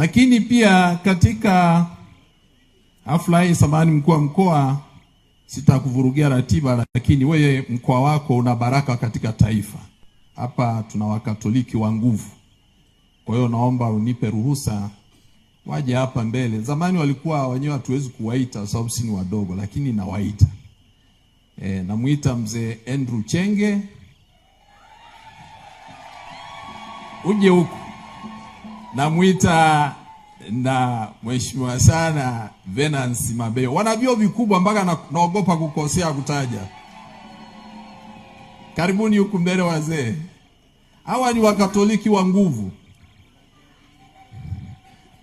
Lakini pia katika hafla hii, samahani mkuu wa mkoa, sitakuvurugia ratiba, lakini wewe mkoa wako una baraka katika taifa. Hapa tuna Wakatoliki wa nguvu. Kwa hiyo naomba unipe ruhusa waje hapa mbele. Zamani walikuwa wenyewe hatuwezi kuwaita sababu si ni wadogo, lakini nawaita. Namuita mzee Andrew Chenge. Uje huku. Namuita na mheshimiwa sana Venance Mabeyo. Wana vyeo vikubwa mpaka naogopa kukosea kutaja. Karibuni huku mbele wazee. Hawa ni Wakatoliki wa nguvu.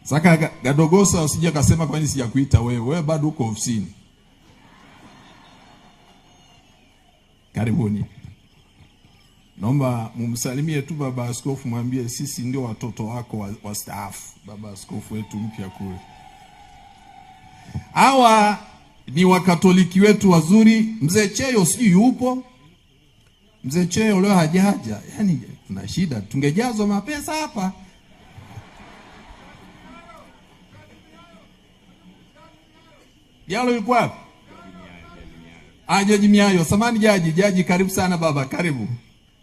Saka Gadogosa usije kasema kwa nini sijakuita wewe. Wewe bado uko ofisini. Karibuni. Naomba mumsalimie tu baba askofu, mwambie sisi ndio watoto wako wastaafu. Baba askofu wetu mpya kule. Hawa ni Wakatoliki wetu wazuri. Mzee Cheyo sijui yupo. Mzee Cheyo leo hajaja. Yaani tuna shida. Tungejazwa mapesa hapa. Yalo yuko wapi? Jaji Miayo. Samani jaji karibu sana baba, karibu.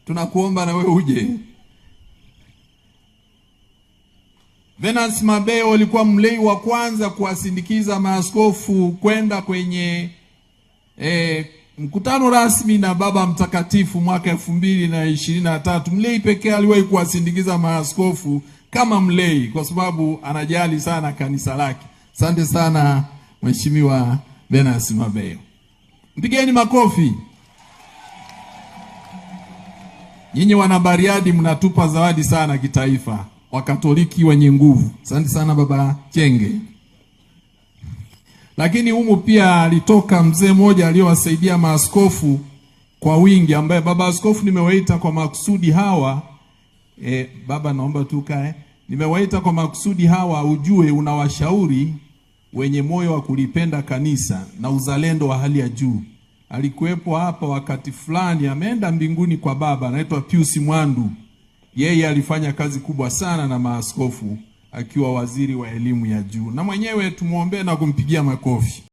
Tunakuomba na wewe uje. Venance Mabeyo alikuwa mlei wa kwanza kuwasindikiza maaskofu kwenda kwenye mkutano rasmi na Baba Mtakatifu mwaka 2023. Mlei pekee aliwahi kuwasindikiza maaskofu kama mlei kwa sababu anajali sana kanisa lake. Asante sana Mheshimiwa Venance Mabeyo. Mpigeni makofi. Nyinyi wana Bariadi mnatupa zawadi sana kitaifa. Wakatoliki wenye nguvu. Asante sana baba Chenge. Lakini humu pia alitoka mzee mmoja aliyowasaidia maaskofu kwa wingi, ambaye baba askofu nimewaita kwa makusudi hawa. Baba naomba tukae. Nimewaita kwa makusudi hawa ujue unawashauri wenye moyo wa kulipenda kanisa na uzalendo wa hali ya juu. Alikuwepo hapa wakati fulani, ameenda mbinguni kwa baba, anaitwa Pius Mwandu. Yeye alifanya kazi kubwa sana na maaskofu akiwa waziri wa elimu ya juu. Na mwenyewe tumuombe na kumpigia makofi.